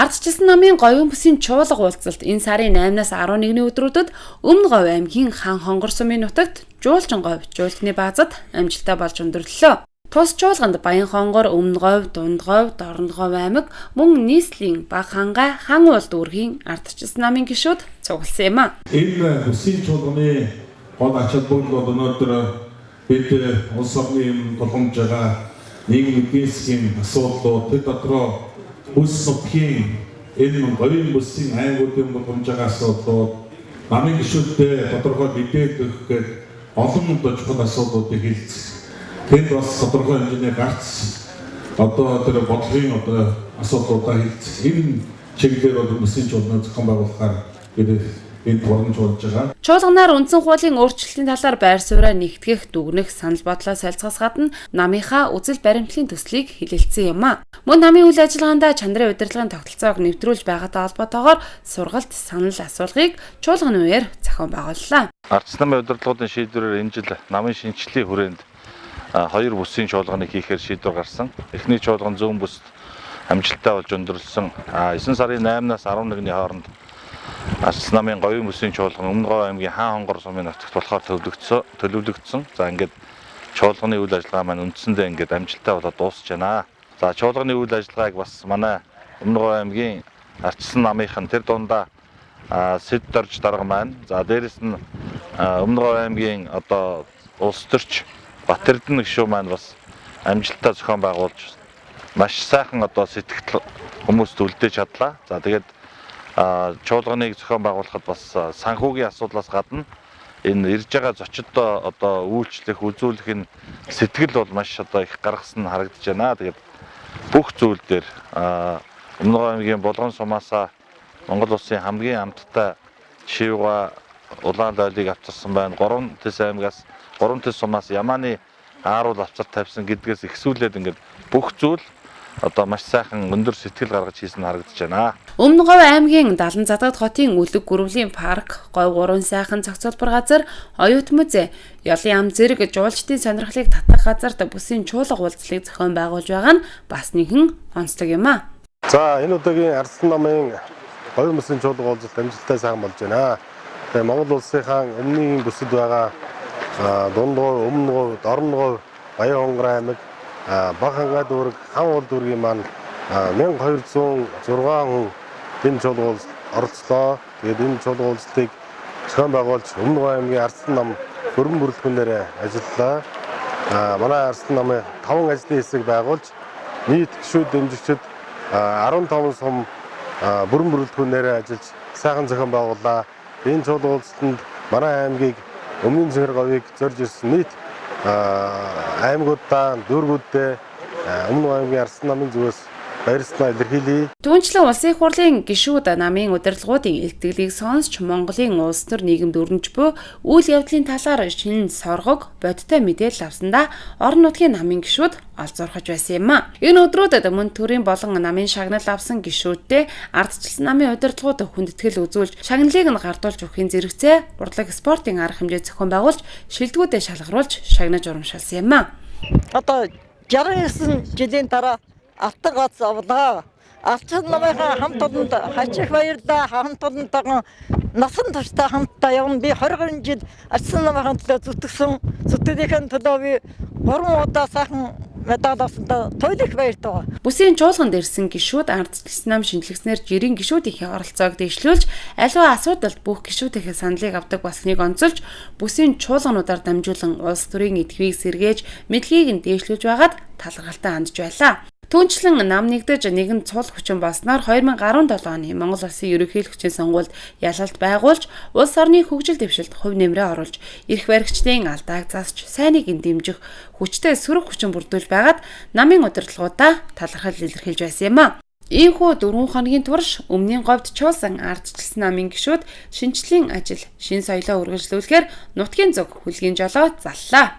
Ардчилсан намын говийн бүсийн чуулга уулзалт энэ сарын 8-наас 11-ний өдрүүдэд Өмнө Говь аймгийн Хан Хонгор сумын нутагт Жуулчин говь жуултны баазад амжилттай болж өндөрлөлөө. Тус чуулганд Баян Хонгор, Өмнө Говь, Дунд Говь, Дорно Говь аймаг мөн нийслэлийн Баг хангай хан уул дүүргийн ардчилсан намын гишүүд цугласан юм а. Энэ бүсийн чуулганы гол ач холбогдол бол өнөөдөр бид улс орны тулгамж байгаа нийгмийн эдийн засгийн асуудлууд тэр дотроо Бүс нутгийн энэ говийн бүсийн аймагуудын тулгамж байгаа асуудлууд намын гишүүдтэй тодорхой мэдээлэл өгөх олон чухал асуудлуудыг хэлцэх. Тэнд бас тодорхой хэмжээний гарц одоо тэр бодлогын асуудлуудаа хэлцэх. Энэ чиглэлээр бол бүсийн чуулганы зохион байгуулахаар бид энэ тулгамж болж байгаа. Чуулганаар үндсэн хуулийн өөрчлөлтийн талаар байр сууриа нэгтгэх, дүгнэх, санал бодлоо солилцохоос гадна намынхаа үзэл баримтлалын төслийг хэлэлцсэн юм а. Мөн намын үйл ажиллагаанд чанарын удирдлагын тогтолцоог нэвтрүүлж байгаатай холбоотойгоор сургалт, санал асуулгыг чуулганы үеэр зохион байгууллаа. Ардчилсан намын удирдлагуудын шийдвэрээр энэ жил намын шинжилгээний хүрээнд 2 бүсийн чуулганыг хийхээр шийдвэр гарсан. Эхний чуулган Зүүн бүст амжилттай болж өндөрлсөн. 9 сарын 8-наас 11-ний хооронд Ардчилсан намын говийн бүсийн чуулган Өмнө Говь аймгийн Хан Хонгор сумын нутагт болохоор төлөвлөгдсөн. За ингээд чуулганы үйл ажиллагаа маань үндсэндээ ингээд амжилттай болоод дуусч байна. За чуулганы үйл ажиллагааг бас манай Өмнө Говь аймгийн Ардчилсан намынхан тэр дундаа Сэд Дорж дарга маань. За дээрэс нь Өмнө Говь аймгийн одоо улс төрч Батэрдэн гишүү маань бас амжилттай зохион байгуулж маш сайхан одоо сэтгэл хүмүүст үлдээж чадлаа. За тэгээд чуулганыг зохион байгуулахад бас санхүүгийн асуудлаас гадна энэ ирж байгаа зочдод одоо үйлчлэх, үзүүлэх энэ сэтгэл бол маш одоо их гаргасан харагдаж байна. Тэгээд бүх зүйл дээр Өмнө Говь аймгийн Булган сумаасаа Монгол улсын хамгийн амттай шивга улаан лойлыг авчирсан байна. 3 Тэс аймгаас 3 Тэс сумаас Ямааны ааруул авчир тавьсан гэдгээс ихсүүлээд ингээд бүх зүйл одоо маш сайхан өндөр сэтгэл гаргаж хийсэн харагдаж байна. Өмнө Говь аймгийн Далан Задгад хотын Үлэг гүрвлийн парк, Говь 3 сайхан зохицуулбар газар, оюут музей, ёлын ам зэрэг жуулчдын сонирхлыг татах газарт бүсийн чуулга уулзлыг зохион байгуулж байгаа нь бас нэгэн онцлог юм а. За энэ удаагийн Ардчилсан намын говийн бүсийн чуулга уулзалт амжилттай сайхан болж байна. Тэгээ Монгол улсынхаа өмнгийн бүсэд байгаа Дунд Говь, Өмнө Говь, Дорно Говь, Баян Хонгор аймаг, Баг хангай дүүрэг, Хан уул дүүргийн маань 1206 хүн энэ чуулга оролцлоо. Тэгээд энэ чуулга уулзалтыг зохион байгуулж Өмнө Говь аймгийн Ардчилсан нам хөрөн бүрэлдэхүүнээр ажиллалаа. Манай Ардчилсан намын 5 ажлын хэсэг байгуулж нийт гишүүд дэмжигчид 15 сум бүрэн бүрэлдэхүүнээр ажиллаж сайхан зохион байгууллаа. Энэ чуулга уулзалтанд манай аймгийг өмнгийн цэнхэр говийг зорж ирсэн нийт аймагуудаа, дүүргүүддээ Өмнө Говь аймгийн Ардчилсан намын зүгээс баярлалаа илэрхийлье. Түүнчлэн улсын их хурлын гишүүд намын удирдлагуудын илтгэлийг сонсч Монголын улс төр нийгэмд өрнөж буй үйл явдлын талаар шинэ соргог бодиттой мэдээлэл авсандаа орон нутгийн намын гишүүд олзуурхаж байсан юм а. Энэ өдрүүдэд мөн төрийн болон намын шагнал авсан гишүүдтэй ардчилсан намын удирдлагууд хүндэтгэл үзүүлж шагналыг нь гардуулж өгөхийн зэрэгцээ урлаг спортын арга хэмжээ зохион байгуулж шилдэгүүдэд шалгаруулж шагнаж урамшуулсан юм а. Одоо 69 жилийн дараа автар гац авлаа. Ардчилсан намынхаа хамт олонд хачих баярлаа. Хамт олонтойгоо насан туршдаа хамтдаа явна. Би 20 жил Ардчилсан намынхаа төлөө зүтгэсэн. Зүтгэхийн төлөө би 3 удаа сайхан медаль авсандаа туйлах баяртай. Бүсийн чуулганд ирсэн гишүүд ардчилсан нам шинжилгэснээр жирийн гишүүдийнхээ оролцоог дэвшлүүлж аливаа асуудалд бүх гишүүдийнхээ саналыг авдаг болсныг онцолж бүсийн чуулгануудаар дамжуулан улс төрийн эдхвийг сэргээж мэдлэгийг нь дээшлүүлж байгаад талархалтай хандж байлаа. Түүнчлэн нам нэгдэж нэгэн цул хүчин болсноор 2017 оны Монгол Улсын ерөнхийлөгчийн сонгуульд ялалт байгуулж улс орны хөгжил дэвшилд хувь нэмрээ оруулж эрх баригчдын алдааг засч сайныг дэмжих хүчтэй сөрөг хүчин бүрдүүлж байгаад намын удирдлагуудаа талархал илэрхийлж байсан юм а. Ийхүү 4 хоногийн турш өмнгийн говьд чуулсан ардчилсан намын гишүүд шинжлэлийн ажил, шин соёлоо үргэлжлүүлэхээр нутгийн зүг хүлгийн жолоо заллаа.